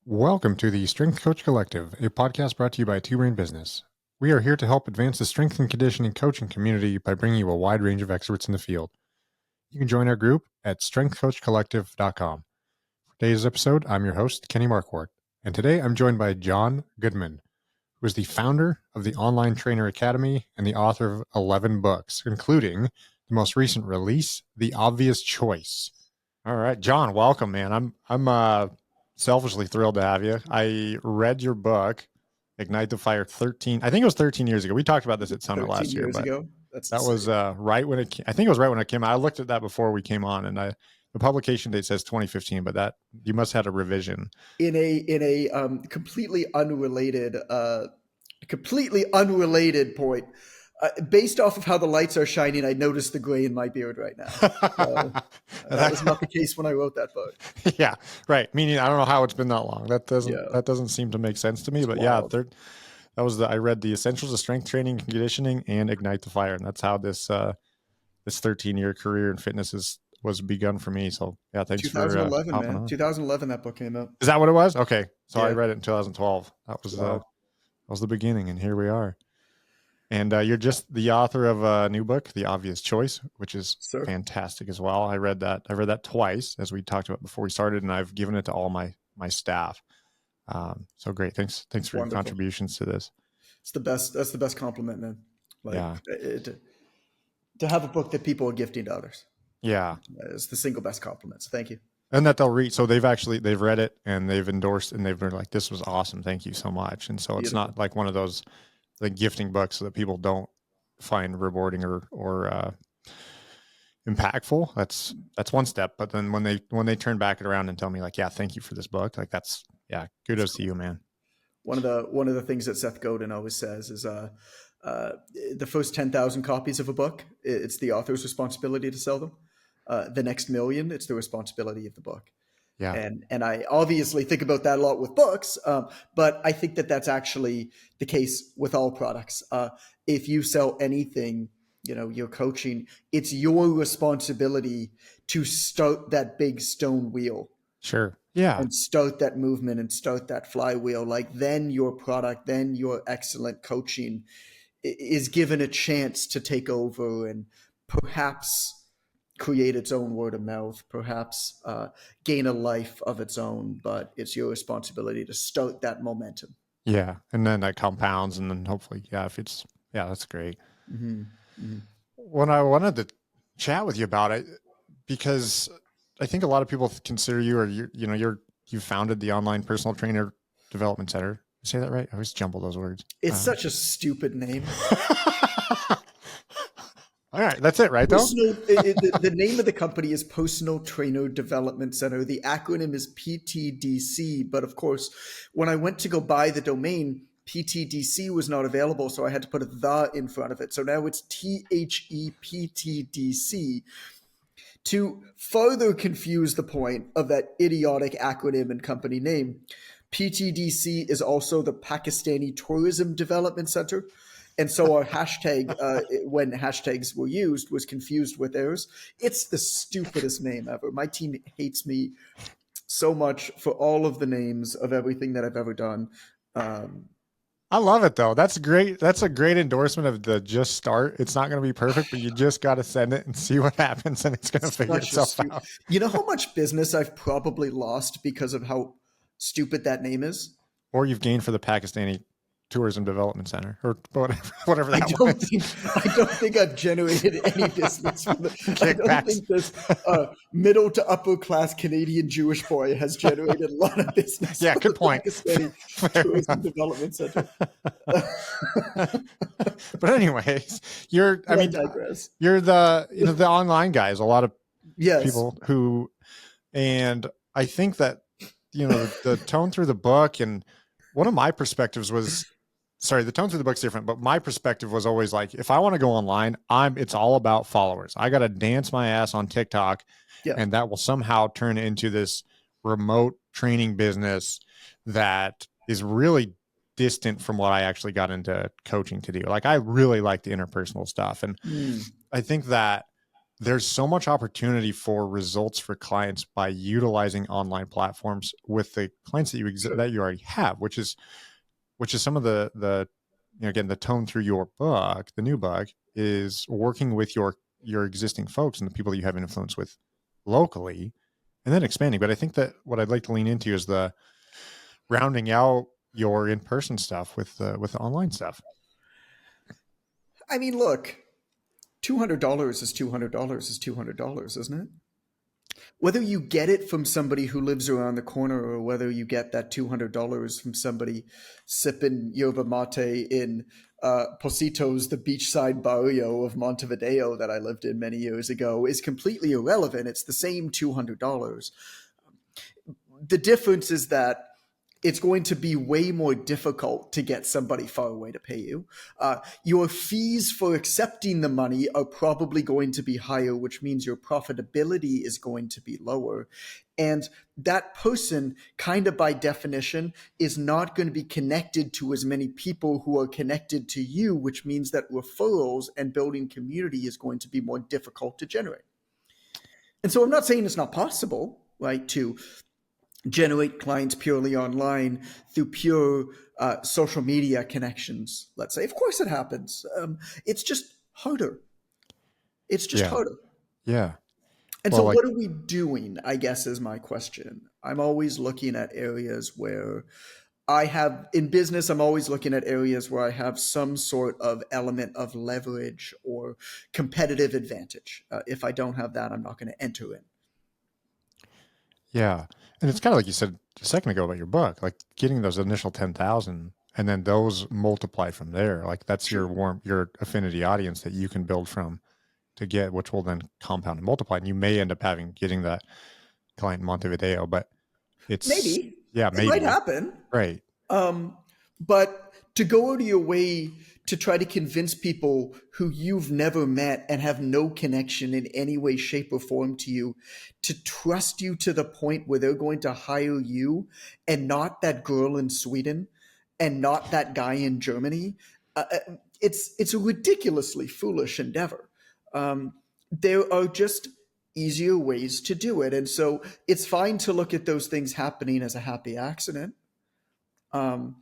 Welcome to the Strength Coach Collective, a podcast brought to you by Two Brain Business. We are here to help advance the strength and conditioning coaching community by bringing you a wide range of experts in the field. You can join our group at strengthcoachcollective.com. For today's episode, I'm your host, Kenny Markwardt, and today I'm joined by Jonathan Goodman, who is the founder of the Online Trainer Academy and the author of 11 books, including the most recent release, The Obvious Choice. All right, John, welcome, man. I'm selfishly thrilled to have you. I read your book, Ignite the Fire 13. I think it was 13 years ago. We talked about this at Summit last year, but That's that was right when it. I think it was right when it came out. I looked at that before we came on, and the publication date says 2015, but that you must have had a revision in a completely unrelated point. Based off of how the lights are shining, I noticed the gray in my beard right now. That was not the case when I wrote that book. Yeah, right. Meaning, I don't know how it's been that long. That doesn't seem to make sense to me. But wild. Yeah, that was I read the Essentials of Strength Training and Conditioning and Ignite the Fire, and that's how this 13-year career in fitness was begun for me. So yeah, thanks 2011, for man. 2011, that book came out. Is that what it was? Okay, so yeah. I read it in 2012. That was the beginning, and here we are. And you're just the author of a new book, The Obvious Choice, which is fantastic as well. I read that twice, as we talked about before we started, and I've given it to all my staff. So great. Thanks for your contributions to this. It's the best. That's the best compliment, man. To have a book that people are gifting to others. Yeah. It's the single best compliment. So thank you. And that they'll read. So they've read it and they've endorsed and they've been like, this was awesome. Thank you so much. And so it's not like one of those gifting books that people don't find rewarding or impactful. That's one step. But then when they turn back around and tell me like, yeah, thank you for this book. Like kudos to you, man. One of the things that Seth Godin always says is the first 10,000 copies of a book, it's the author's responsibility to sell them. The next million, it's the responsibility of the book. Yeah. And I obviously think about that a lot with books, but I think that that's actually the case with all products. If you sell anything, you're coaching, it's your responsibility to start that big stone wheel. Sure. Yeah. And start that movement and start that flywheel. Like then your product, then your excellent coaching is given a chance to take over and perhaps create its own word of mouth, perhaps gain a life of its own, but it's your responsibility to start that momentum. Yeah. And then that compounds and then hopefully, that's great. Mm-hmm. Mm-hmm. When I wanted to chat with you about it, because I think a lot of people consider you, or you founded the Online Personal Trainer Development Center. Say that right? I always jumble those words. It's such a stupid name. All right, that's it, right? The name of the company is Personal Trainer Development Center. The acronym is PTDC. But of course, when I went to go buy the domain, PTDC was not available, so I had to put a "the" in front of it. So now it's THEPTDC. To further confuse the point of that idiotic acronym and company name, PTDC is also the Pakistani Tourism Development Center. And so our hashtag, when hashtags were used, was confused with theirs. It's the stupidest name ever. My team hates me so much for all of the names of everything that I've ever done. I love it, though. That's great. That's a great endorsement of the just start. It's not going to be perfect, but you just got to send it and see what happens, and it's going to figure itself out. You know how much business I've probably lost because of how stupid that name is? Or you've gained for the Pakistani Tourism Development Center, or whatever that was. I don't think I've generated any business. I don't think this middle to upper class Canadian Jewish boy has generated a lot of business. Yeah, good point. Tourism Development Center. But anyways, you're the online guys. A lot of people who, and I think that the tone through the book, and one of my perspectives was. Sorry, the tone through the book's different, but my perspective was always like, if I want to go online, it's all about followers. I got to dance my ass on TikTok, and that will somehow turn into this remote training business that is really distant from what I actually got into coaching to do. Like, I really like the interpersonal stuff. And I think that there's so much opportunity for results for clients by utilizing online platforms with the clients that Sure. that you already have, which is some of the again, the tone through your book, the new book, is working with your existing folks and the people that you have influence with locally, and then expanding. But I think that what I'd like to lean into is the rounding out your in-person stuff with the online stuff. I mean, look, $200 is $200 is $200, isn't it? Whether you get it from somebody who lives around the corner or whether you get that $200 from somebody sipping yerba mate in Positos, the beachside barrio of Montevideo that I lived in many years ago, is completely irrelevant. It's the same $200. The difference is that it's going to be way more difficult to get somebody far away to pay you. Your fees for accepting the money are probably going to be higher, which means your profitability is going to be lower. And that person, kind of by definition, is not going to be connected to as many people who are connected to you, which means that referrals and building community is going to be more difficult to generate. And so I'm not saying it's not possible, right, to generate clients purely online through pure social media connections, let's say. Of course it happens. It's just harder. It's just Yeah. harder. Yeah. And so, Well, like, what are we doing? I guess is my question. I'm always looking at areas where I have, in business, I'm always looking at areas where I have some sort of element of leverage or competitive advantage. If I don't have that, I'm not going to enter in. yeah. And it's kind of like you said a second ago about your book, like getting those initial 10,000 and then those multiply from there. Like that's Sure. your affinity audience that you can build from to get, which will then compound and multiply. And you may end up getting that client in Montevideo, but it's, Maybe. yeah, It might maybe. happen. Right. Um, but to go out of your way to try to convince people who you've never met and have no connection in any way, shape, or form to you to trust you to the point where they're going to hire you and not that girl in Sweden and not that guy in Germany, it's a ridiculously foolish endeavor. There are just easier ways to do it. And so it's fine to look at those things happening as a happy accident. Um,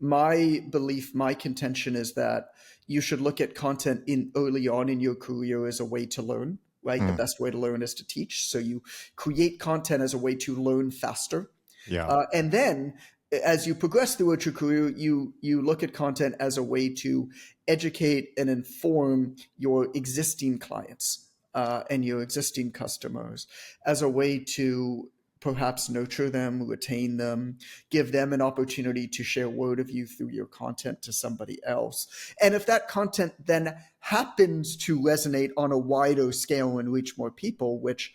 my belief, my contention is that you should look at content in early on in your career as a way to learn, right? The Mm, best way to learn is to teach. So you create content as a way to learn faster. yeah. And then as you progress throughout your career, you look at content as a way to educate and inform your existing clients and your existing customers, as a way to perhaps nurture them, retain them, give them an opportunity to share word of you through your content to somebody else. And if that content then happens to resonate on a wider scale and reach more people, which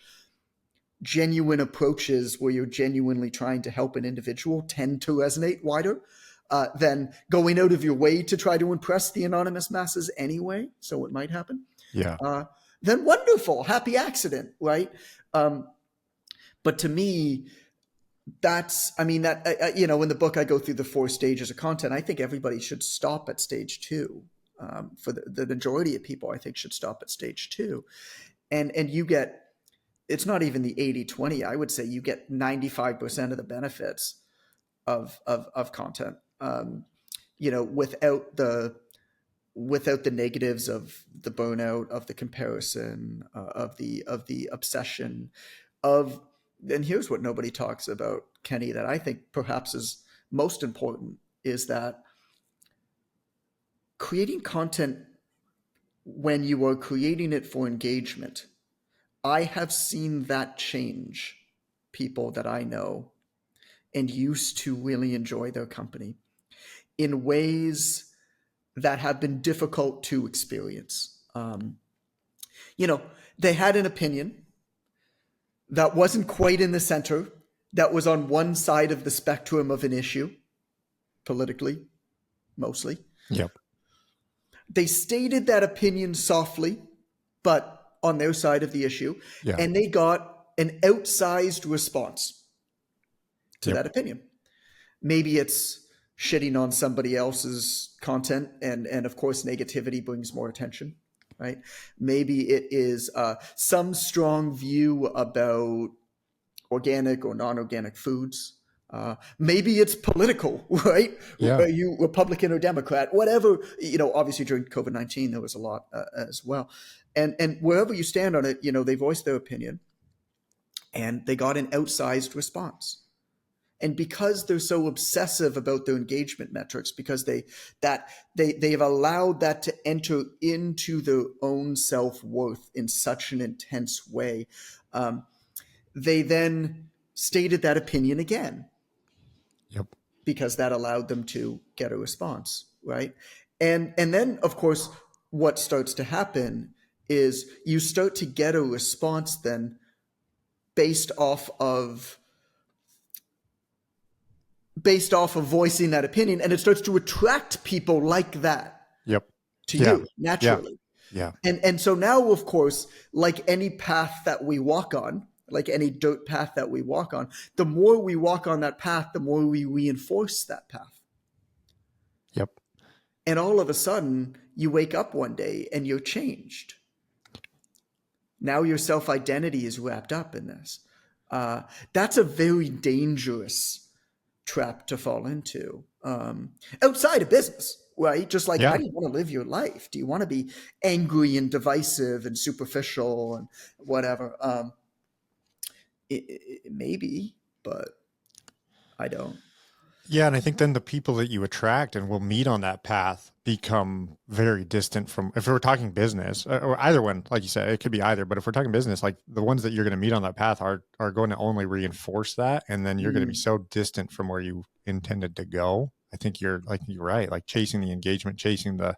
genuine approaches where you're genuinely trying to help an individual tend to resonate wider than going out of your way to try to impress the anonymous masses anyway. So it might happen. Yeah. Uh, then wonderful, happy accident, right? Um, but to me, that's, I mean, that, in the book, I go through the 4 stages of content. I think everybody should stop at stage 2. For the majority of people, I think should stop at stage 2. And you get, it's not even the 80-20. I would say you get 95% of the benefits of content, without the negatives of the burnout, of the comparison, of the obsession, of. And here's what nobody talks about, Kenny, that I think perhaps is most important, is that creating content, when you are creating it for engagement, I have seen that change people that I know and used to really enjoy their company in ways that have been difficult to experience. You know, they had an opinion that wasn't quite in the center, that was on one side of the spectrum of an issue, politically, mostly. Yep. They stated that opinion softly, but on their side of the issue, Yeah. and they got an outsized response to Yep. that opinion. Maybe it's shitting on somebody else's content, and of course negativity brings more attention. right? Maybe it is some strong view about organic or non-organic foods. Maybe it's political, right? Yeah. Are you Republican or Democrat? Whatever, obviously during COVID-19, there was a lot as well. And wherever you stand on it, they voiced their opinion and they got an outsized response. And because they're so obsessive about their engagement metrics, because they've allowed that to enter into their own self-worth in such an intense way, they then stated that opinion again Yep. because that allowed them to get a response, right? And then of course what starts to happen is you start to get a response then based off of voicing that opinion, and it starts to attract people like that Yep. to Yeah. you Yeah. naturally. Yeah. And so now, of course, like any path that we walk on, like any dirt path that we walk on, the more we walk on that path, the more we reinforce that path. Yep. And all of a sudden, you wake up one day and you're changed. Now your self-identity is wrapped up in this. That's a very dangerous trap to fall into outside of business, right? Just like, how Yeah. do you want to live your life? Do you want to be angry and divisive and superficial and whatever? Maybe, but I don't. Yeah, and I think then the people that you attract and will meet on that path become very distant from, if we're talking business or either one, like you said, it could be either, but if we're talking business, like the ones that you're going to meet on that path are going to only reinforce that. And then you're going to be so distant from where you intended to go. I think you're right, like chasing the engagement, chasing the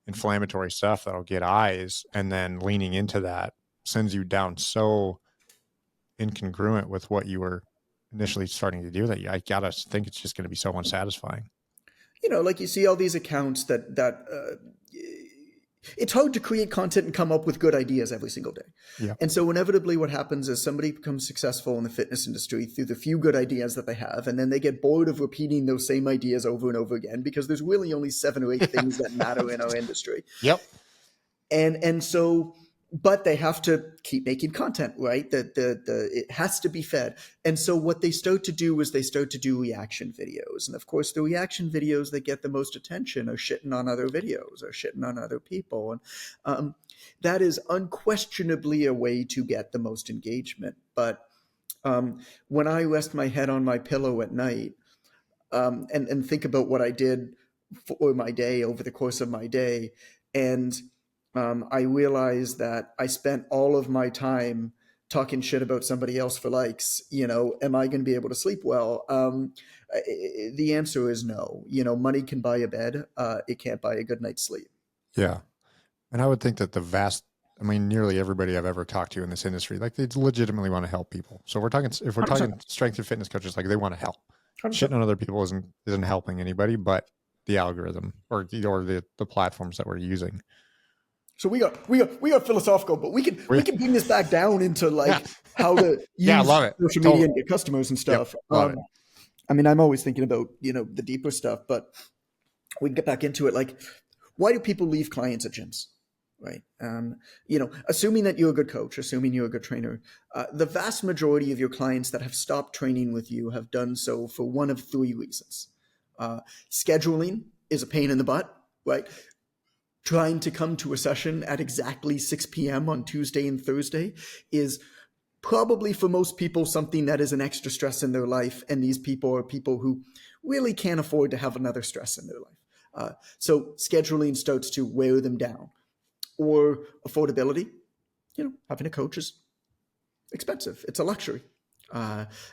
inflammatory stuff that'll get eyes, and then leaning into that sends you down so incongruent with what you were initially starting to do that I gotta think it's just going to be so unsatisfying. Like you see all these accounts that it's hard to create content and come up with good ideas every single day. Yeah. And so inevitably what happens is somebody becomes successful in the fitness industry through the few good ideas that they have, and then they get bored of repeating those same ideas over and over again because there's really only 7 or 8 things that matter in our industry. Yep. And so, but they have to keep making content, right? It has to be fed. And so what they start to do is they start to do reaction videos. And of course, the reaction videos that get the most attention are shitting on other videos or shitting on other people. And that is unquestionably a way to get the most engagement. But when I rest my head on my pillow at night and think about what I did for my day over the course of my day, and I realized that I spent all of my time talking shit about somebody else for likes. Am I going to be able to sleep well? The answer is no. Money can buy a bed. It can't buy a good night's sleep. Yeah. And I would think that nearly everybody I've ever talked to in this industry, like they legitimately want to help people. So if we're 100%. talking strength and fitness coaches, like they want to help. 100%. Shitting on other people isn't helping anybody, but the algorithm or the platforms that we're using. So we got philosophical, but we can bring this back down into how to use I love it. social Totally. media and get customers and stuff. Yep, love it. I'm always thinking about the deeper stuff, but we can get back into it. Like, why do people leave clients at gyms? Right. Assuming that you're a good coach, assuming you're a good trainer, the vast majority of your clients that have stopped training with you have done so for one of 3 reasons. Scheduling is a pain in the butt, right? Trying to come to a session at exactly 6 p.m. on Tuesday and Thursday is probably for most people something that is an extra stress in their life. And these people are people who really can't afford to have another stress in their life. So scheduling starts to wear them down. Or affordability, having a coach is expensive. It's a luxury.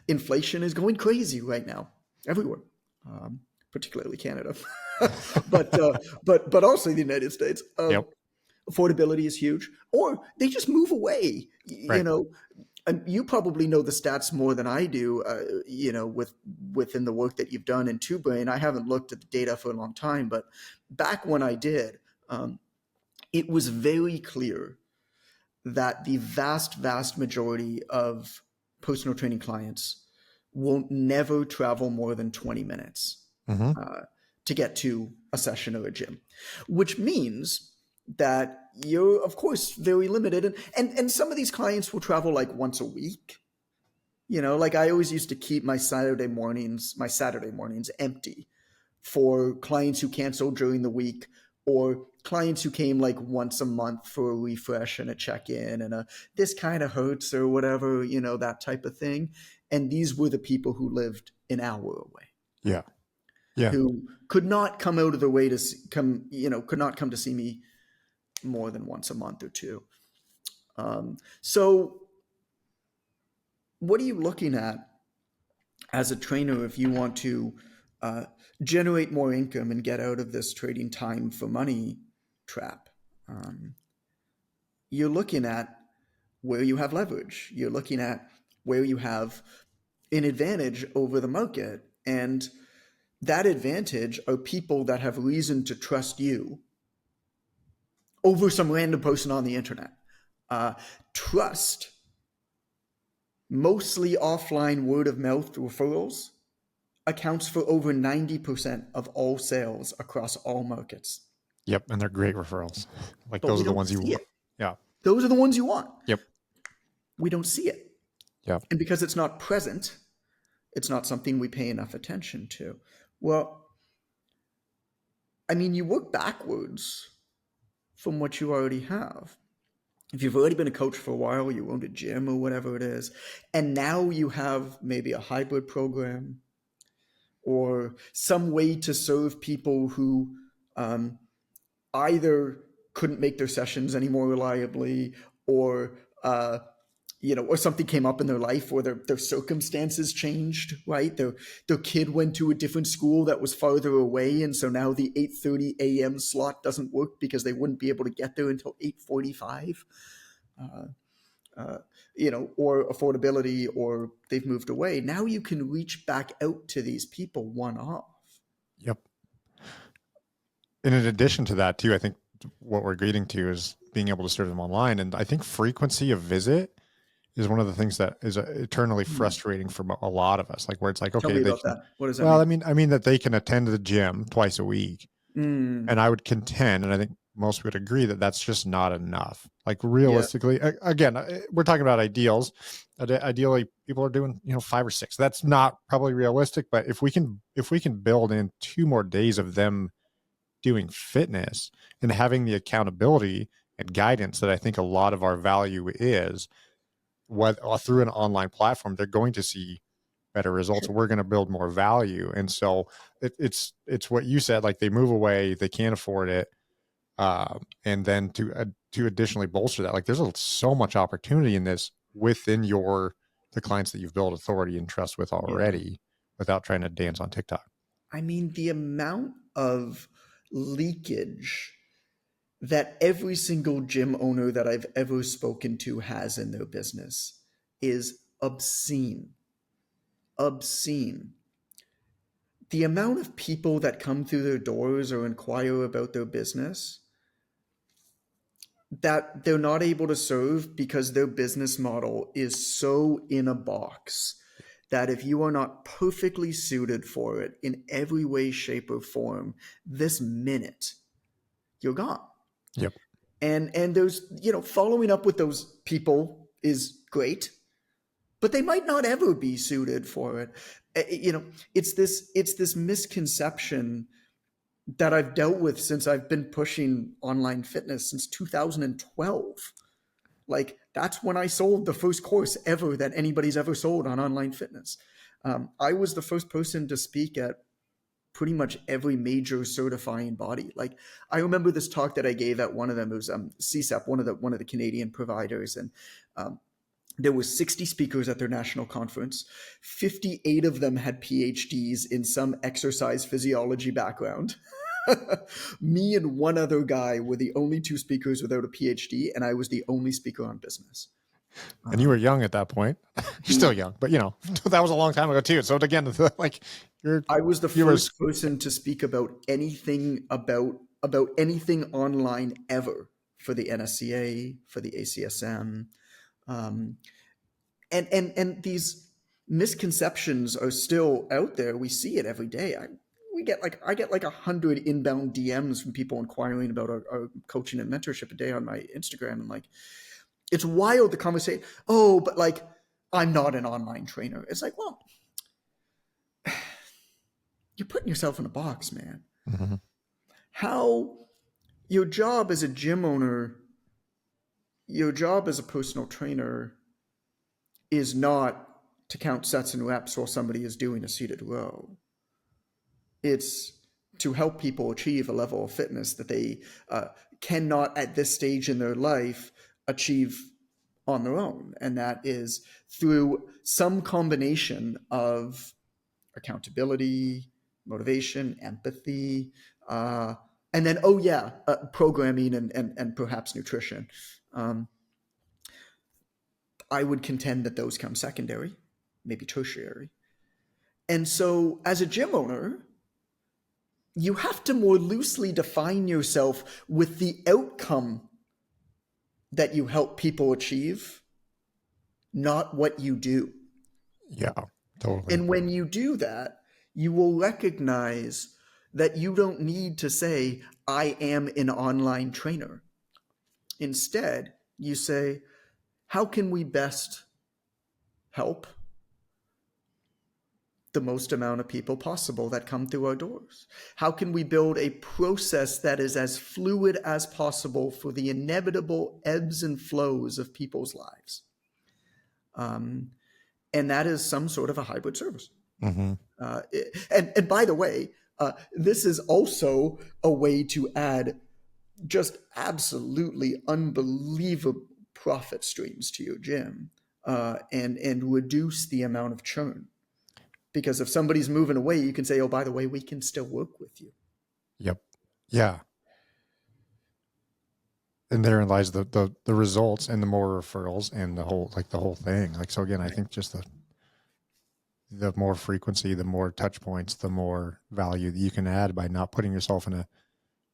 Inflation is going crazy right now, everywhere, particularly Canada, but also the United States. Yep. Affordability is huge. Or they just move away. Right. And you probably know the stats more than I do. Within the work that you've done in Two Brain, I haven't looked at the data for a long time, but back when I did. It was very clear that the vast, vast majority of personal training clients will never travel more than 20 minutes to get to a session or a gym, which means that you're, of course, very limited. And some of these clients will travel like once a week. Like I always used to keep my Saturday mornings empty for clients who canceled during the week, or clients who came like once a month for a refresh and a check-in and a this kind of hurts or whatever, that type of thing. And these were the people who lived an hour away, Yeah. Yeah. who could not come out of their way to could not come to see me more than once a month or two. So what are you looking at as a trainer if you want to uh, generate more income and get out of this trading time for money trap? You're looking at where you have leverage. You're looking at where you have an advantage over the market. And that advantage are people that have reason to trust you over some random person on the internet. Trust, mostly offline word of mouth referrals, accounts for over 90% of all sales across all markets. Yep. And they're great referrals. Like But those we are the don't ones see you, it. yeah. Those are the ones you want. Yep. We don't see it. Yeah. And because it's not present, it's not something we pay enough attention to. Well, I mean, you work backwards from what you already have. If you've already been a coach for a while, you owned a gym or whatever it is, and now you have maybe a hybrid program or some way to serve people who either couldn't make their sessions any more reliably, or or something came up in their life where their circumstances changed, right? Their kid went to a different school that was farther away, and so now the 8:30 a.m. slot doesn't work because they wouldn't be able to get there until 8:45. Or affordability, or they've moved away. Now you can reach back out to these people one off. Yep. And in addition to that, too, I think what we're getting to is being able to serve them online. And I think frequency of visit is one of the things that is eternally frustrating for a lot of us. Like where it's like, Tell okay, me they about can, that. What does that well, mean? I mean that they can attend the gym twice a week. And I would contend, and I think most would agree that that's just not enough. Like Yeah, realistically, again, we're talking about ideals. Ideally, people are doing 5 or 6. That's not probably realistic, but if we can build in 2 more days of them doing fitness and having the accountability and guidance that I think a lot of our value is, through an online platform, they're going to see better results. sure. We're going to build more value. And so it's what you said, like they move away, they can't afford it. And then to additionally bolster that, like there's so much opportunity in this within the clients that you've built authority and trust with Yeah. already, without trying to dance on TikTok. I mean, the amount of leakage that every single gym owner that I've ever spoken to has in their business is obscene. Obscene. The amount of people that come through their doors or inquire about their business that they're not able to serve because their business model is so in a box that if you are not perfectly suited for it in every way, shape, or form, this minute, you're gone. Yep. And there's, following up with those people is great, but they might not ever be suited for it. It's this misconception that I've dealt with since I've been pushing online fitness since 2012. Like that's when I sold the first course ever that anybody's ever sold on online fitness. I was the first person to speak at pretty much every major certifying body. Like I remember this talk that I gave at one of them. It was CSEP, one of the Canadian providers, and there were 60 speakers at their national conference. 58 of them had PhDs in some exercise physiology background. Me and one other guy were the only 2 speakers without a PhD, and I was the only speaker on business. And you were young at that point. You're still young, but that was a long time ago too. So again, like I was the you were, first person to speak about anything about anything online ever for the NSCA, for the ACSM, and these misconceptions are still out there. We see it every day. I get like 100 inbound DMs from people inquiring about our coaching and mentorship a day on my Instagram, and like it's wild the conversation. Oh, but like I'm not an online trainer. It's like, well, you're putting yourself in a box, man. Mm-hmm. How your job as a gym owner, your job as a personal trainer is not to count sets and reps while somebody is doing a seated row. It's to help people achieve a level of fitness that they cannot at this stage in their life achieve on their own. And that is through some combination of accountability, motivation, empathy, and then, programming and perhaps nutrition. I would contend that those come secondary, maybe tertiary. And so as a gym owner, you have to more loosely define yourself with the outcome that you help people achieve, not what you do. Yeah, totally. And when you do that, you will recognize that you don't need to say, I am an online trainer. Instead, you say, how can we best help the most amount of people possible that come through our doors? How can we build a process that is as fluid as possible for the inevitable ebbs and flows of people's lives? And that is some sort of a hybrid service. Mm-hmm. And by the way, this is also a way to add just absolutely unbelievable profit streams to your gym, and reduce the amount of churn. Because if somebody's moving away, you can say, oh, by the way, we can still work with you. Yep. Yeah. And therein lies the results and the more referrals and the whole thing. Like, so again, I think just the more frequency, the more touch points, the more value that you can add by not putting yourself in a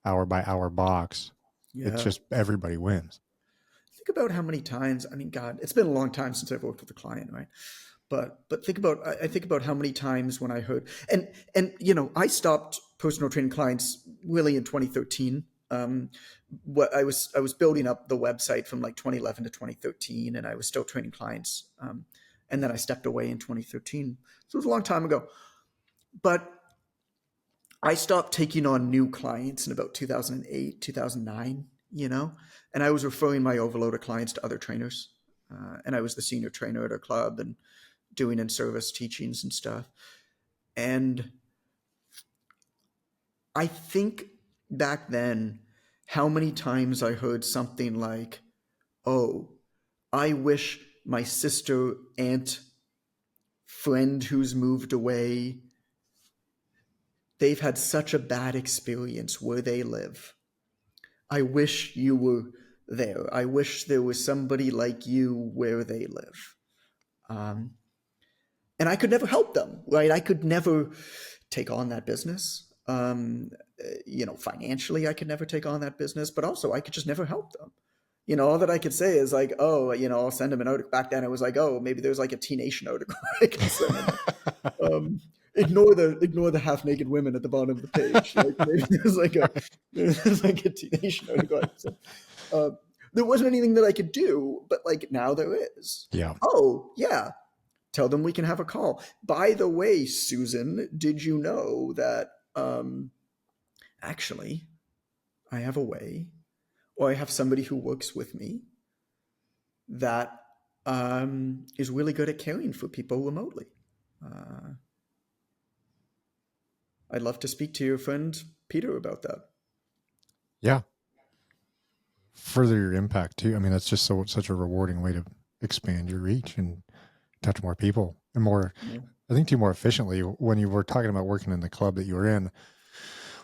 hour by hour box. Yeah. It's just everybody wins. Think about how many times, I mean, God, it's been a long time since I've worked with a client, right? But think about how many times when I heard, and I stopped personal training clients really in 2013. What I was building up the website from like 2011 to 2013, and I was still training clients. And then I stepped away in 2013. So it was a long time ago. But I stopped taking on new clients in about 2008, 2009, and I was referring my overloaded clients to other trainers. And I was the senior trainer at our club and doing in-service teachings and stuff. And I think back then, how many times I heard something like, oh, I wish my sister, aunt, friend who's moved away, they've had such a bad experience where they live. I wish you were there. I wish there was somebody like you where they live. And I could never help them, right? I could never take on that business. Financially, I could never take on that business, but also I could just never help them. All that I could say is like, oh, I'll send them an article. Back then it was like, oh, maybe there's like a T Nation article I can send them. Ignore the half naked women at the bottom of the page. Like maybe there's like a T Nation article. There wasn't anything that I could do, but like now there is. Yeah. Oh yeah. Tell them we can have a call. By the way, Susan, did you know that actually I have a way, or I have somebody who works with me that is really good at caring for people remotely. I'd love to speak to your friend Peter about that. Yeah. Further your impact too. I mean, that's just such a rewarding way to expand your reach and touch more people and more, I think too, more efficiently. When you were talking about working in the club that you were in,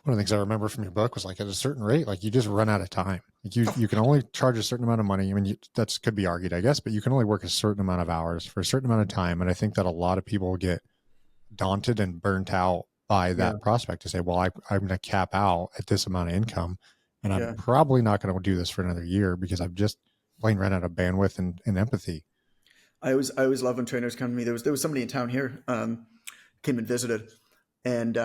one of the things I remember from your book was like at a certain rate, like you just run out of time. Like you can only charge a certain amount of money. I mean, that's could be argued, I guess, but you can only work a certain amount of hours for a certain amount of time. And I think that a lot of people get daunted and burnt out by that prospect to say, well, I'm going to cap out at this amount of income, and I'm probably not going to do this for another year because I've just plain run out of bandwidth and empathy. I always love when trainers come to me. There was somebody in town here, came and visited, and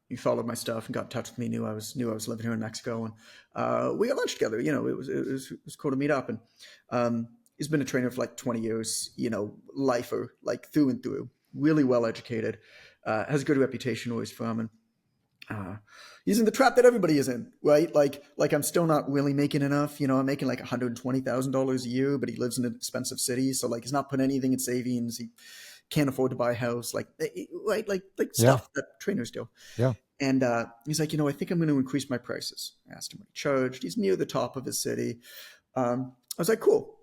he followed my stuff and got in touch with me. Knew I was living here in Mexico, and we got lunch together. You know, it was cool to meet up. And he's been a trainer for like 20 years. You know, lifer, like through and through. Really well educated, has a good reputation where he's from, and he's in the trap that everybody is in, right? Like I'm still not really making enough. You know, I'm making like $120,000 a year, but he lives in an expensive city, so like he's not putting anything in savings. He can't afford to buy a house, like right, like Yeah. stuff that trainers do. Yeah. And he's like, I think I'm going to increase my prices. I asked him what he charged. He's near the top of his city. I was like, cool.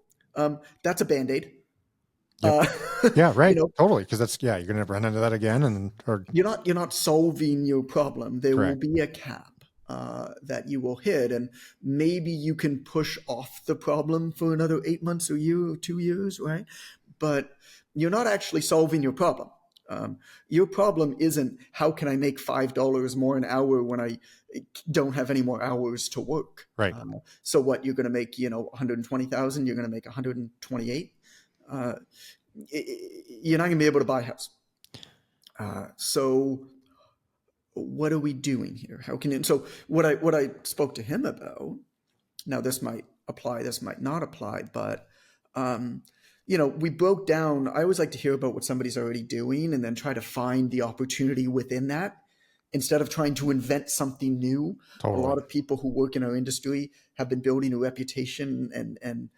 That's a Band-Aid. Yep. Yeah, right. You know, Totally. Because you're going to run into that again. Or you're not solving your problem. There will correct. be a cap that you will hit, and maybe you can push off the problem for another 8 months, or year, or 2 years, right? But you're not actually solving your problem. Your problem isn't how can I make $5 more an hour when I don't have any more hours to work. Right. So what, you're going to make 120,000? You're going to make 128. You're not going to be able to buy a house. So what are we doing here? How can it? So what I spoke to him about. Now this might apply, this might not apply, but we broke down. I always like to hear about what somebody's already doing and then try to find the opportunity within that instead of trying to invent something new. Totally. A lot of people who work in our industry have been building a reputation and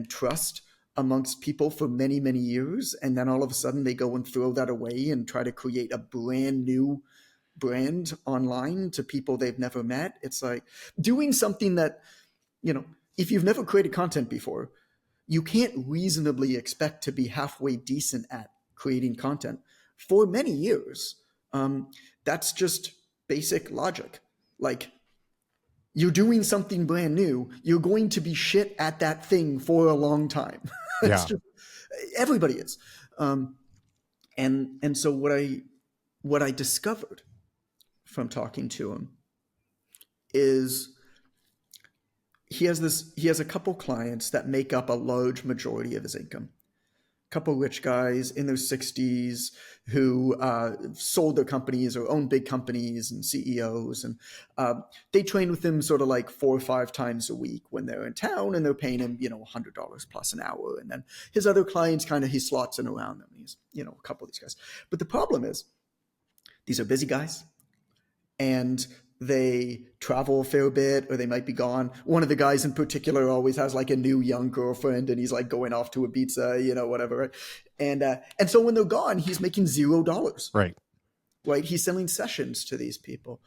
trust amongst people for many, many years. And then all of a sudden they go and throw that away and try to create a brand new brand online to people they've never met. It's like doing something that, if you've never created content before, you can't reasonably expect to be halfway decent at creating content for many years. That's just basic logic. Like, you're doing something brand new, you're going to be shit at that thing for a long time. Yeah. Everybody is. And so what I discovered from talking to him is he has a couple clients that make up a large majority of his income. Couple rich guys in their 60s who sold their companies or own big companies and CEOs. And they train with him sort of like 4 or 5 times a week when they're in town, and they're paying him, $100 plus an hour. And then his other clients he slots in around them. He's, a couple of these guys. But the problem is these are busy guys, and they travel a fair bit, or they might be gone. One of the guys in particular always has like a new young girlfriend, and he's like going off to Ibiza, whatever. Right? And so when they're gone, he's making $0. Right. Right. He's selling sessions to these people.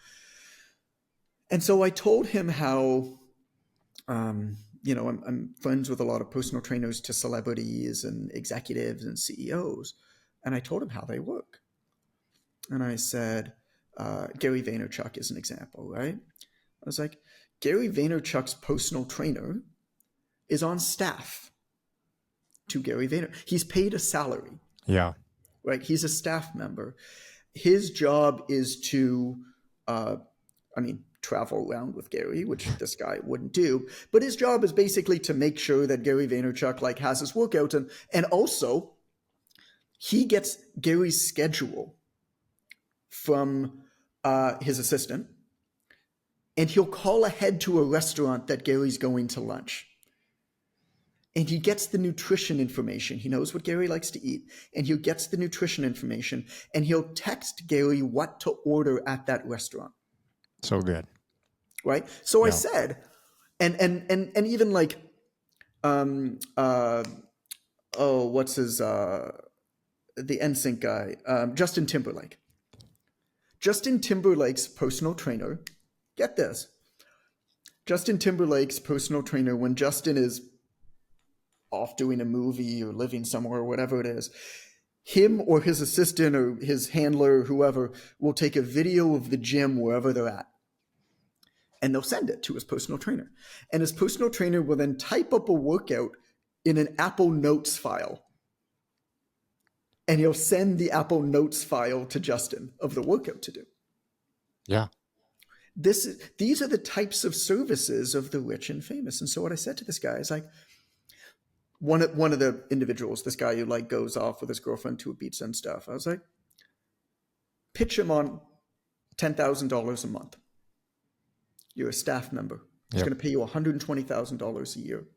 And so I told him how, I'm friends with a lot of personal trainers to celebrities and executives and CEOs. And I told him how they work. And I said, Gary Vaynerchuk is an example, right? I was like, Gary Vaynerchuk's personal trainer is on staff to Gary Vayner. He's paid a salary. Yeah. Right? He's a staff member. His job is to, travel around with Gary, which this guy wouldn't do. But his job is basically to make sure that Gary Vaynerchuk has his workouts, and also he gets Gary's schedule from his assistant, and he'll call ahead to a restaurant that Gary's going to lunch. And he gets the nutrition information. He knows what Gary likes to eat, and he gets the nutrition information, and he'll text Gary what to order at that restaurant. So good. Right? So Yeah. I said, and even like, what's his, the NSYNC guy, Justin Timberlake. Justin Timberlake's personal trainer, get this, Justin Timberlake's personal trainer, when Justin is off doing a movie or living somewhere or whatever it is, him or his assistant or his handler or whoever will take a video of the gym wherever they're at, and they'll send it to his personal trainer. And his personal trainer will then type up a workout in an Apple Notes file. And he'll send the Apple Notes file to Justin of the workout to do. Yeah. These are the types of services of the rich and famous. And so what I said to this guy is like, one of the individuals, this guy who goes off with his girlfriend to Ibiza and stuff, I was like, pitch him on $10,000 a month. You're a staff member. He's Yep. going to pay you $120,000 a year.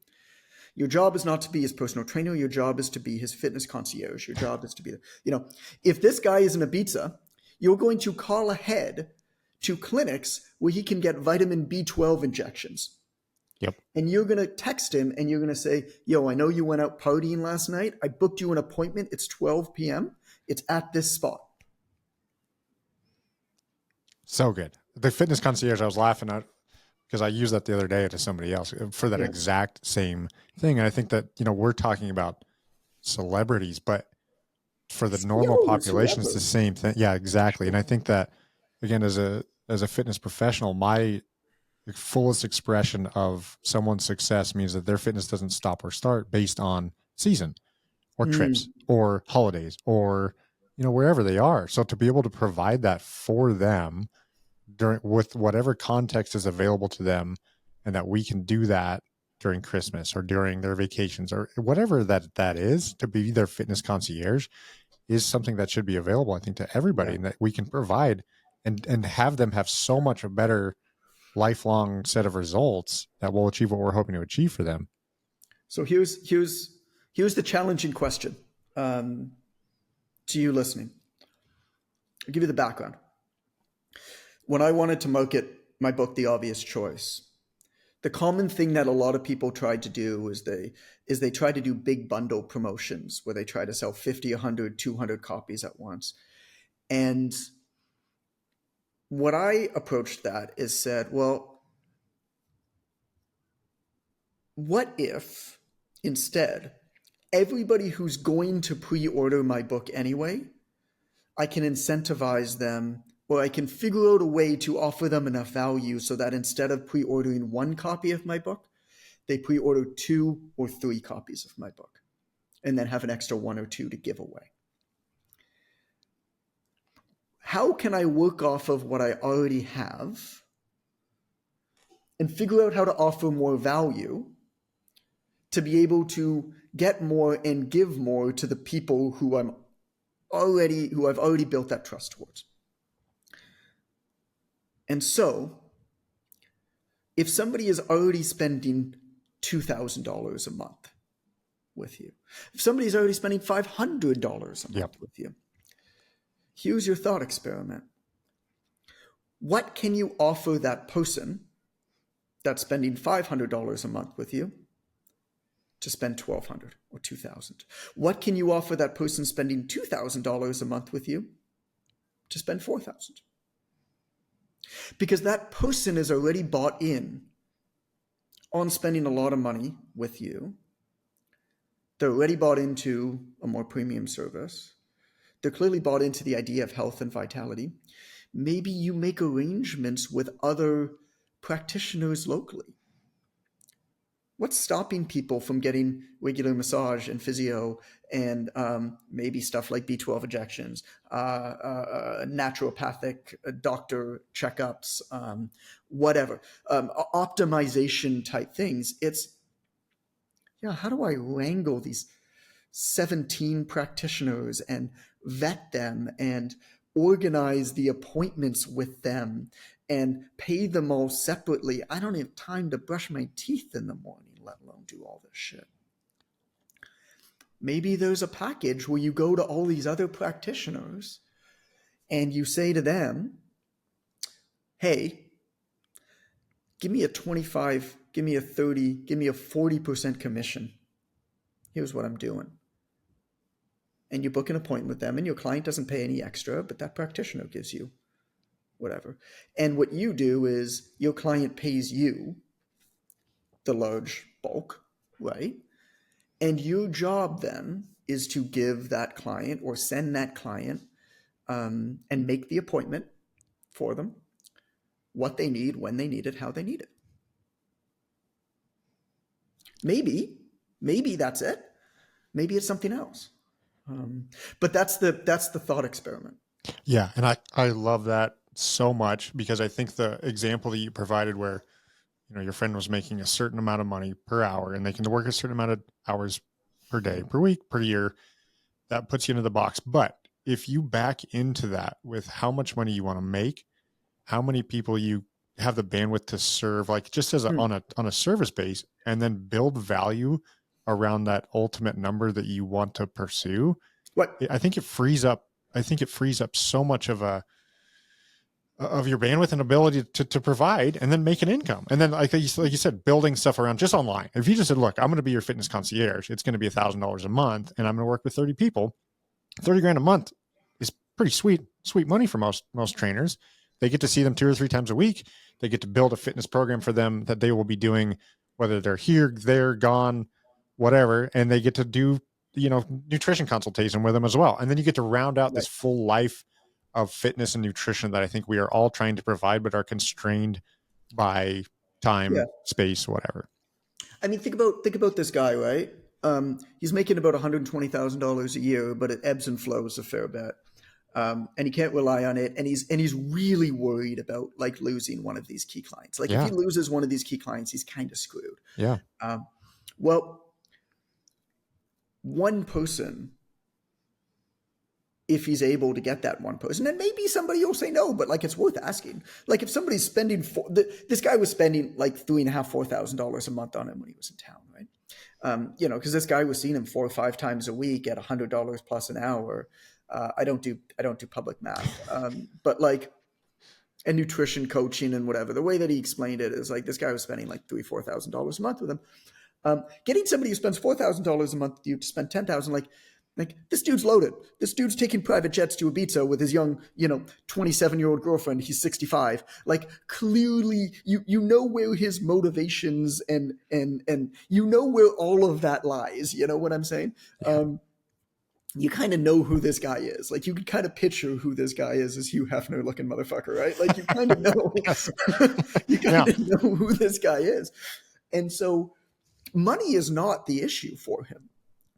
Your job is not to be his personal trainer. Your job is to be his fitness concierge. Your job is to be, if this guy is in Ibiza, you're going to call ahead to clinics where he can get vitamin B12 injections. Yep. And you're going to text him and you're going to say, yo, I know you went out partying last night. I booked you an appointment. It's 12 p.m. It's at this spot. So good. The fitness concierge, I was laughing at because I used that the other day to somebody else for that exact same thing. And I think that, we're talking about celebrities, but for the normal population, it's the same thing. Yeah, exactly. And I think that, again, as a fitness professional, my fullest expression of someone's success means that their fitness doesn't stop or start based on season or trips or holidays or, wherever they are. So to be able to provide that for them with whatever context is available to them, and that we can do that during Christmas or during their vacations or whatever that is, to be their fitness concierge is something that should be available, I think, to everybody, and that we can provide and have them have so much a better lifelong set of results that will achieve what we're hoping to achieve for them. So here's the challenging question to you listening. I'll give you the background. When I wanted to market my book, The Obvious Choice, the common thing that a lot of people tried to do is they try to do big bundle promotions where they try to sell 50, 100, 200 copies at once. And what I approached that is said, well, what if instead everybody who's going to pre-order my book anyway, I can incentivize them, or I can figure out a way to offer them enough value so that instead of pre-ordering one copy of my book, they pre-order 2 or 3 copies of my book and then have an extra 1 or 2 to give away. How can I work off of what I already have and figure out how to offer more value to be able to get more and give more to the people who I've already built that trust towards? And so, if somebody is already spending $2,000 a month with you, if somebody's already spending $500 a month with you, here's your thought experiment. What can you offer that person that's spending $500 a month with you to spend $1,200 or $2,000? What can you offer that person spending $2,000 a month with you to spend $4,000? Because that person is already bought in on spending a lot of money with you. They're already bought into a more premium service. They're clearly bought into the idea of health and vitality. Maybe you make arrangements with other practitioners locally. What's stopping people from getting regular massage and physio and maybe stuff like B12 injections, naturopathic doctor checkups, whatever, optimization type things? It's, how do I wrangle these 17 practitioners and vet them and organize the appointments with them and pay them all separately? I don't have time to brush my teeth in the morning, let alone do all this shit. Maybe there's a package where you go to all these other practitioners and you say to them, hey, give me a 25, give me a 30, give me a 40% commission. Here's what I'm doing. And you book an appointment with them and your client doesn't pay any extra, but that practitioner gives you whatever. And what you do is your client pays you the large bulk, right? And your job then is to give that client or send that client and make the appointment for them, what they need, when they need it, how they need it. Maybe that's it. Maybe it's something else. But that's the thought experiment. Yeah. And I love that so much, because I think the example that you provided where, your friend was making a certain amount of money per hour and they can work a certain amount of hours per day, per week, per year, that puts you into the box. But if you back into that with how much money you want to make how many people you have the bandwidth to serve, like just as on a service base, and then build value around that ultimate number that you want to pursue. Right. I think it frees up so much of your bandwidth and ability to provide and then make an income. And then like you said, building stuff around just online. If you just said, look, I'm going to be your fitness concierge, it's going to be $1,000 a month and I'm going to work with 30 people, 30 grand a month is pretty sweet money for most trainers. They get to see them 2 or 3 times a week. They get to build a fitness program for them that they will be doing, whether they're here, there, gone, whatever. And they get to do, nutrition consultation with them as well. And then you get to round out this full life of fitness and nutrition that I think we are all trying to provide, but are constrained by time, space, whatever. I mean, think about this guy, right? He's making about $120,000 a year, but it ebbs and flows a fair bit. And he can't rely on it. And he's really worried about like losing one of these key clients. Like if he loses one of these key clients, he's kind of screwed. Yeah. Well, one person, if he's able to get that one person, and maybe somebody will say no, but like it's worth asking. Like if somebody's spending this guy was spending like $3,500-4,000 a month on him when he was in town, right? Because this guy was seeing him 4 or 5 times a week at $100 plus an hour. I don't do public math, but like, and nutrition coaching and whatever. The way that he explained it is like this guy was spending like $3,000-4,000 a month with him. Getting somebody who spends $4,000 a month with you to spend $10,000, like this dude's loaded. This dude's taking private jets to Ibiza with his young, 27-year-old girlfriend. He's 65. Like clearly, you know where his motivations and you know where all of that lies. You know what I'm saying? Yeah. You kind of know who this guy is. Like you can kind of picture who this guy is as Hugh Hefner looking motherfucker, right? Like you kind of know, you kind of know who this guy is. And so money is not the issue for him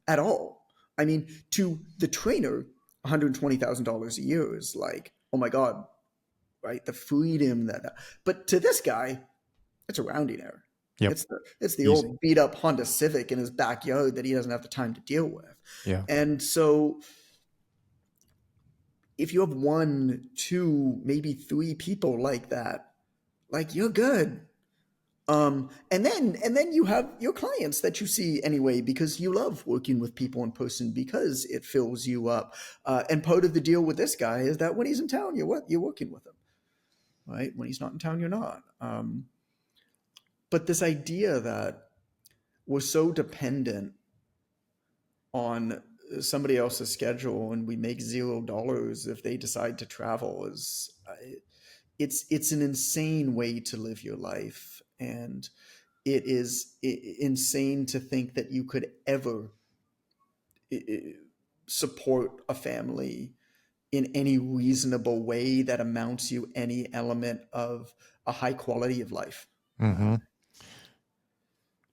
at all. I mean, to the trainer, $120,000 a year is like, oh my God, right? The freedom but to this guy, it's a rounding error. Yep. It's the old beat up Honda Civic in his backyard that he doesn't have the time to deal with. Yeah. And so if you have 1, 2, maybe 3 people like that, like you're good. And then you have your clients that you see anyway, because you love working with people in person because it fills you up. And part of the deal with this guy is that when he's in town, you're working with him, right? When he's not in town, you're not. But this idea that we're so dependent on somebody else's schedule and we make $0 if they decide to travel is it's an insane way to live your life. And it is insane to think that you could ever support a family in any reasonable way that amounts you any element of a high quality of life. Mm-hmm.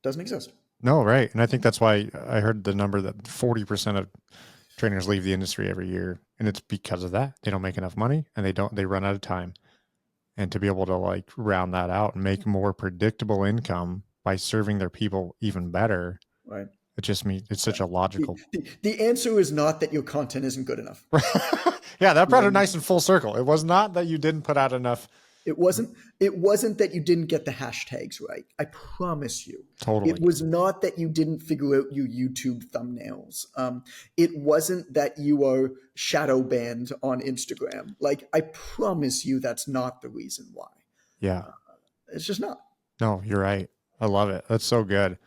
Doesn't exist. No, right. And I think that's why I heard the number that 40% of trainers leave the industry every year. And it's because of that. They don't make enough money and they run out of time. And to be able to like round that out and make more predictable income by serving their people even better. Right. It just means it's such a logical. The answer is not that your content isn't good enough. Yeah, that brought it nice and full circle. It was not that you didn't put out enough. It wasn't that you didn't get the hashtags right. I promise you. Totally. It was not that you didn't figure out your YouTube thumbnails. It wasn't that you are shadow banned on Instagram. Like, I promise you that's not the reason why. Yeah. It's just not. No, you're right. I love it. That's so good.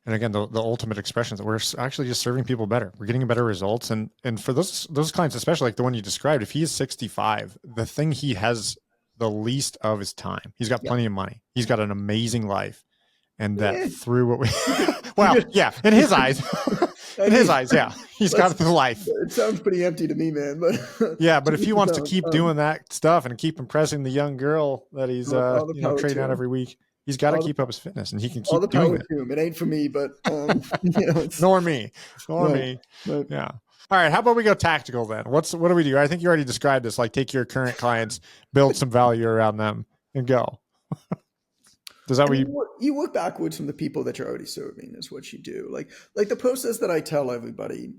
And again, the ultimate expression is that we're actually just serving people better. We're getting better results. And for those clients, especially like the one you described, if he is 65, the thing he has the least of his time. He's got plenty of money. He's got an amazing life. And that through what we, well, yeah, in his eyes, yeah, he's got the life. It sounds pretty empty to me, man. But yeah, but if he wants to keep doing that stuff and keep impressing the young girl that he's trading out every week, he's got to keep up his fitness, and he can keep doing it. It ain't for me, but nor me. Yeah. All right, how about we go tactical then? What do we do? I think you already described this, like take your current clients, build some value around them, and go. Does that you work backwards from the people that you're already serving is what you do. Like the process that I tell everybody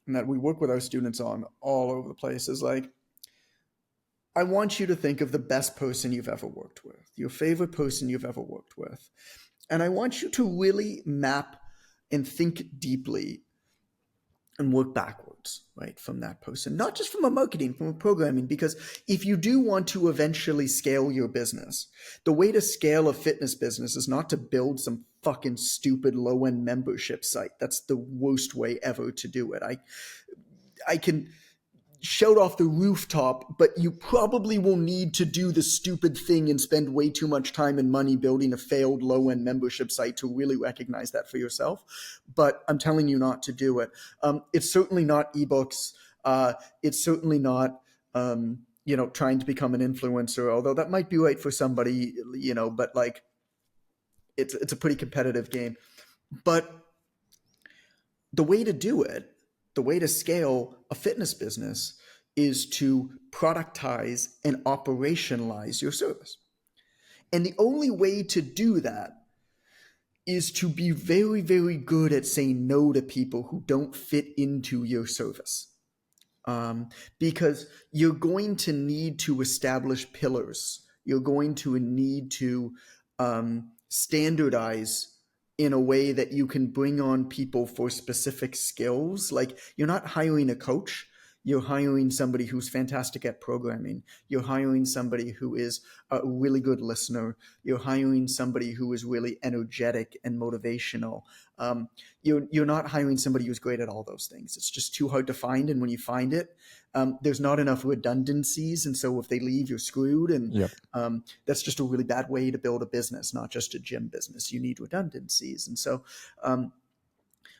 and that we work with our students on all over the place is like, I want you to think of the best person you've ever worked with, your favorite person you've ever worked with. And I want you to really map and think deeply and work backwards, right, from that person, not just from a marketing, from a programming, because if you do want to eventually scale your business, the way to scale a fitness business is not to build some fucking stupid low-end membership site. That's the worst way ever to do it. I can shout off the rooftop, but you probably will need to do the stupid thing and spend way too much time and money building a failed low-end membership site to really recognize that for yourself. But I'm telling you not to do it. It's certainly not ebooks. It's certainly not, trying to become an influencer, although that might be right for somebody, but like it's a pretty competitive game. But the way to do it, the way to scale a fitness business is to productize and operationalize your service. And the only way to do that is to be very, very good at saying no to people who don't fit into your service. Because you're going to need to establish pillars. You're going to need to standardize in a way that you can bring on people for specific skills. Like, you're not hiring a coach. You're hiring somebody who's fantastic at programming. You're hiring somebody who is a really good listener. You're hiring somebody who is really energetic and motivational. You're not hiring somebody who's great at all those things. It's just too hard to find. And when you find it, there's not enough redundancies. And so if they leave, you're screwed. And Yep. that's just a really bad way to build a business, not just a gym business. You need redundancies. And so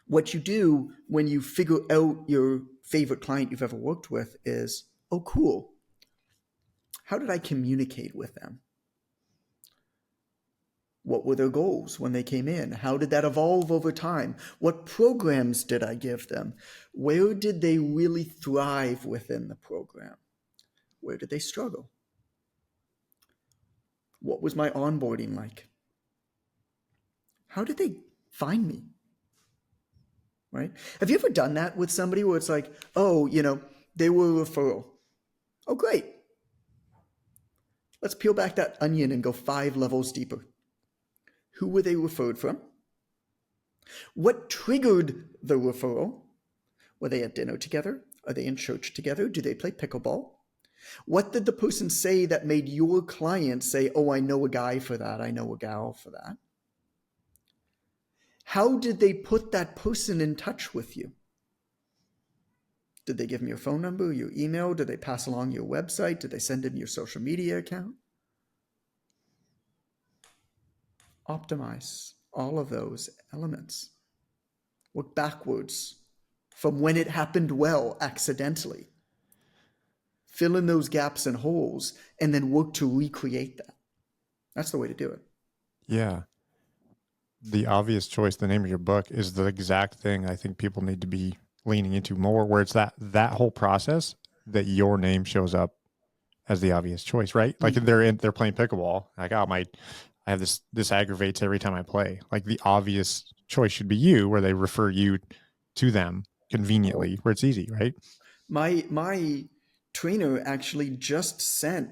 what you do when you figure out your favorite client you've ever worked with is, oh, cool. How did I communicate with them? What were their goals when they came in? How did that evolve over time? What programs did I give them? Where did they really thrive within the program? Where did they struggle? What was my onboarding like? How did they find me? Right? Have you ever done that with somebody where it's like, oh, they were a referral. Oh, great. Let's peel back that onion and go 5 levels deeper. Who were they referred from? What triggered the referral? Were they at dinner together? Are they in church together? Do they play pickleball? What did the person say that made your client say, oh, I know a guy for that. I know a gal for that? How did they put that person in touch with you? Did they give them your phone number, your email? Did they pass along your website? Did they send in your social media account? Optimize all of those elements. Work backwards from when it happened well accidentally. Fill in those gaps and holes and then work to recreate that. That's the way to do it. Yeah. The obvious choice, the name of your book, is the exact thing I think people need to be leaning into more, where it's that whole process that your name shows up as the obvious choice, right? Like they're playing pickleball. Like, oh, I have this aggravates every time I play. Like, the obvious choice should be you, where they refer you to them conveniently, where it's easy, right? My trainer actually just sent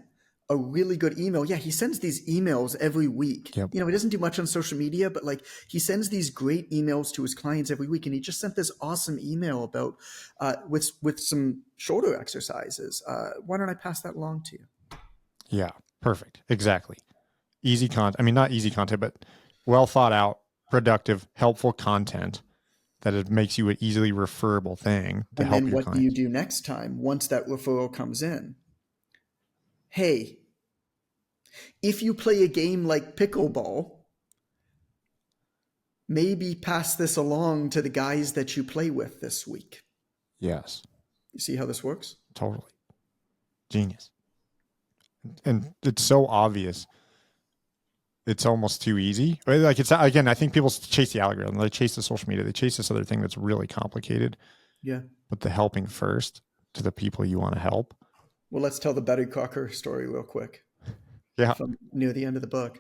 a really good email. Yeah, he sends these emails every week. Yep. He doesn't do much on social media, but like, he sends these great emails to his clients every week. And he just sent this awesome email about with some shoulder exercises. Why don't I pass that along to you? Yeah, perfect. Exactly. Easy content. I mean, not easy content, but well thought out, productive, helpful content that it makes you an easily referable thing to And help then your what clients. do you do next time once that referral comes in? Hey, if you play a game like pickleball, maybe pass this along to the guys that you play with this week. Yes. You see how this works? Totally. Genius. And it's so obvious. It's almost too easy. Like, it's, again, I think people chase the algorithm. They chase the social media. They chase this other thing that's really complicated. Yeah. But the helping first to the people you want to help. Well, let's tell the Betty Crocker story real quick. Yeah. From near the end of the book.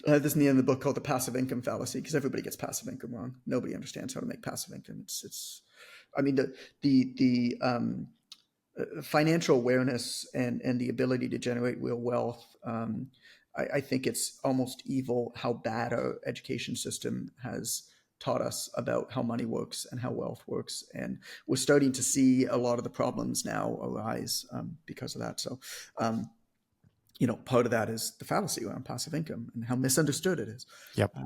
This is the end of the book called The Passive Income Fallacy, because everybody gets passive income wrong. Nobody understands how to make passive income. I mean, the financial awareness and the ability to generate real wealth. I think it's almost evil how bad our education system has taught us about how money works and how wealth works. And we're starting to see a lot of the problems now arise because of that. So, part of that is the fallacy around passive income and how misunderstood it is. Yep.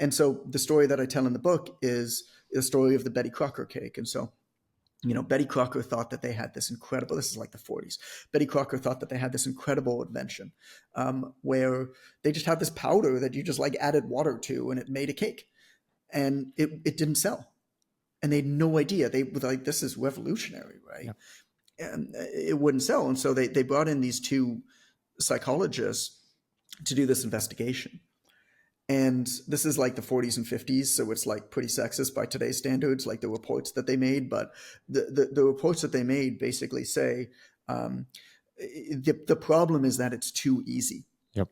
And so the story that I tell in the book is the story of the Betty Crocker cake. And so, Betty Crocker thought that they had this incredible, this is like the 40s. Betty Crocker thought that they had this incredible invention where they just had this powder that you just like added water to and it made a cake. And it didn't sell. And they had no idea. They were like, this is revolutionary, right? Yep. And it wouldn't sell. And so they brought in these two psychologists to do this investigation. And this is like the 40s and 50s, so it's like pretty sexist by today's standards, like the reports that they made. But the reports that they made basically say the problem is that it's too easy. Yep.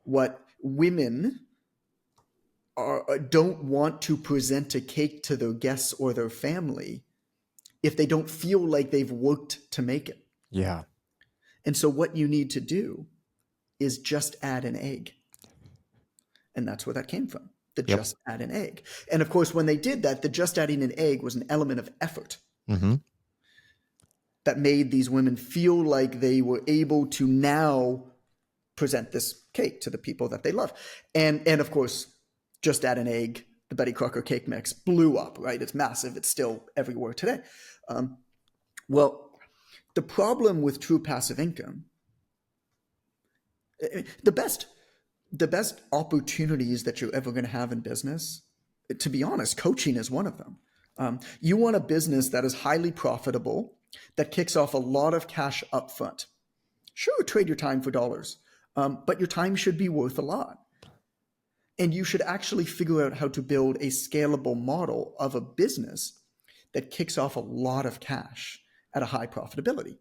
What women don't want to present a cake to their guests or their family if they don't feel like they've worked to make it. Yeah. And so what you need to do is just add an egg. And that's where that came from, the just add an egg. And of course, when they did that, the just adding an egg was an element of effort that made these women feel like they were able to now present this cake to the people that they love. And of course, just add an egg, the Betty Crocker cake mix blew up, right? It's massive. It's still everywhere today. Well, the problem with true passive income, the best opportunities that you're ever going to have in business, to be honest, coaching is one of them. You want a business that is highly profitable, that kicks off a lot of cash up front. Sure, trade your time for dollars, but your time should be worth a lot. And you should actually figure out how to build a scalable model of a business that kicks off a lot of cash at a high profitability.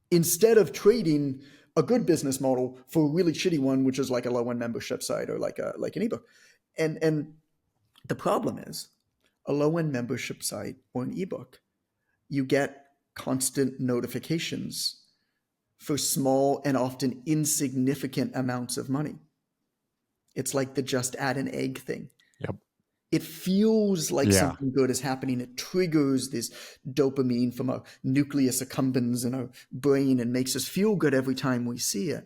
Instead of trading a good business model for a really shitty one, which is like a low-end membership site or like an ebook. And the problem is a low-end membership site or an ebook, you get constant notifications for small and often insignificant amounts of money. It's like the just add an egg thing. Yep. It feels like something good is happening. It triggers this dopamine from our nucleus accumbens in our brain and makes us feel good every time we see it.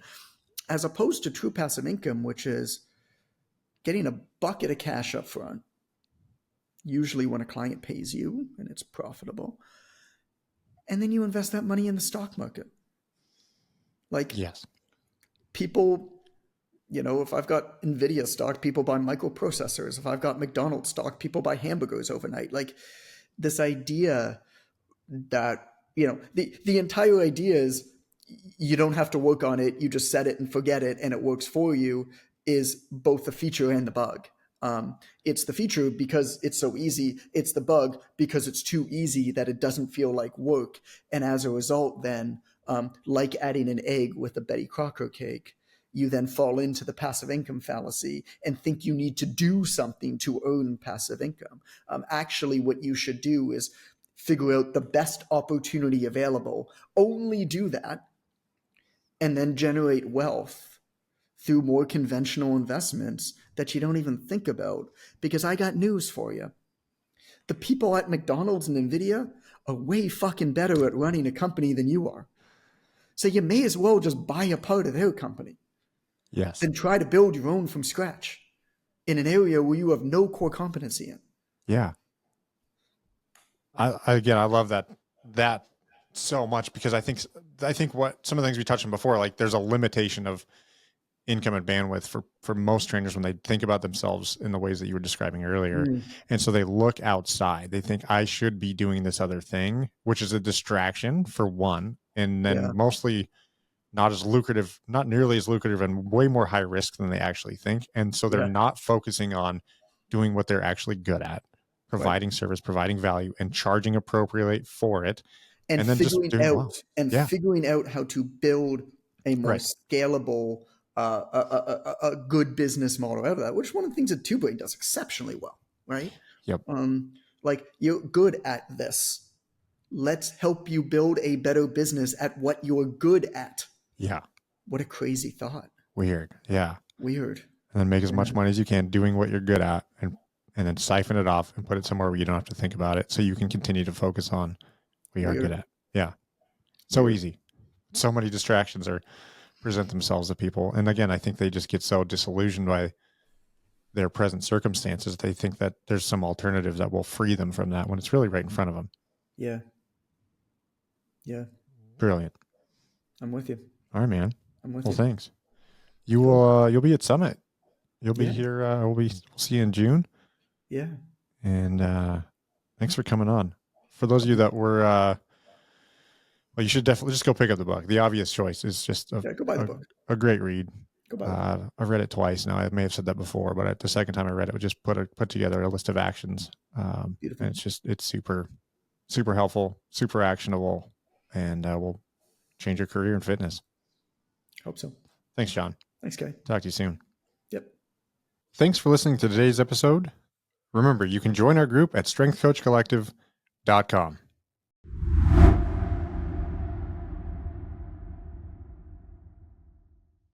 As opposed to true passive income, which is getting a bucket of cash up front, usually when a client pays you and it's profitable, and then you invest that money in the stock market. Like people... if I've got NVIDIA stock, people buy microprocessors. If I've got McDonald's stock, people buy hamburgers overnight. Like this idea that, the entire idea is you don't have to work on it. You just set it and forget it and it works for you is both the feature and the bug. It's the feature because it's so easy. It's the bug because it's too easy that it doesn't feel like work. And as a result, then, like adding an egg with a Betty Crocker cake, you then fall into the passive income fallacy and think you need to do something to earn passive income. Actually, what you should do is figure out the best opportunity available, only do that, and then generate wealth through more conventional investments that you don't even think about. Because I got news for you. The people at McDonald's and NVIDIA are way fucking better at running a company than you are. So you may as well just buy a part of their company. Yes. Then try to build your own from scratch in an area where you have no core competency in. Yeah. I love that so much because I think what some of the things we touched on before, like there's a limitation of income and bandwidth for most trainers when they think about themselves in the ways that you were describing earlier. And so they look outside, they think I should be doing this other thing, which is a distraction for one. And then mostly not as lucrative, not nearly as lucrative, and way more high risk than they actually think. And so they're not focusing on doing what they're actually good at, providing service, providing value, and charging appropriately for it. And then just doing well. Figuring out how to build a more scalable, a good business model out of that, which is one of the things that Two Brain does exceptionally well, right? Yep. Like you're good at this. Let's help you build a better business at what you're good at. Yeah. What a crazy thought. Weird. Yeah. Weird. And then make as Yeah. much money as you can doing what you're good at, and then siphon it off and put it somewhere where you don't have to think about it, so you can continue to focus on what you are good at. Yeah. So Weird. easy. So many distractions present themselves to people. And again, I think they just get so disillusioned by their present circumstances. They think that there's some alternative that will free them from that when it's really right in front of them. Yeah. Yeah. Brilliant. I'm with you. All right, man. I'm with Well, you. thanks. You'll be at Summit. You'll be Yeah. here. We'll see you in June. Yeah. And thanks for coming on. For those of you that were, well, you should definitely just go pick up the book. The obvious choice is just Go buy the book. a great read. Go buy the book. I've read it twice now. I may have said that before, but the second time I read it, we just put together a list of actions. Beautiful. And it's super, super helpful, super actionable, and will change your career in fitness. Hope so. Thanks, John. Thanks, Guy. Talk to you soon. Yep. Thanks for listening to today's episode. Remember, you can join our group at strengthcoachcollective.com.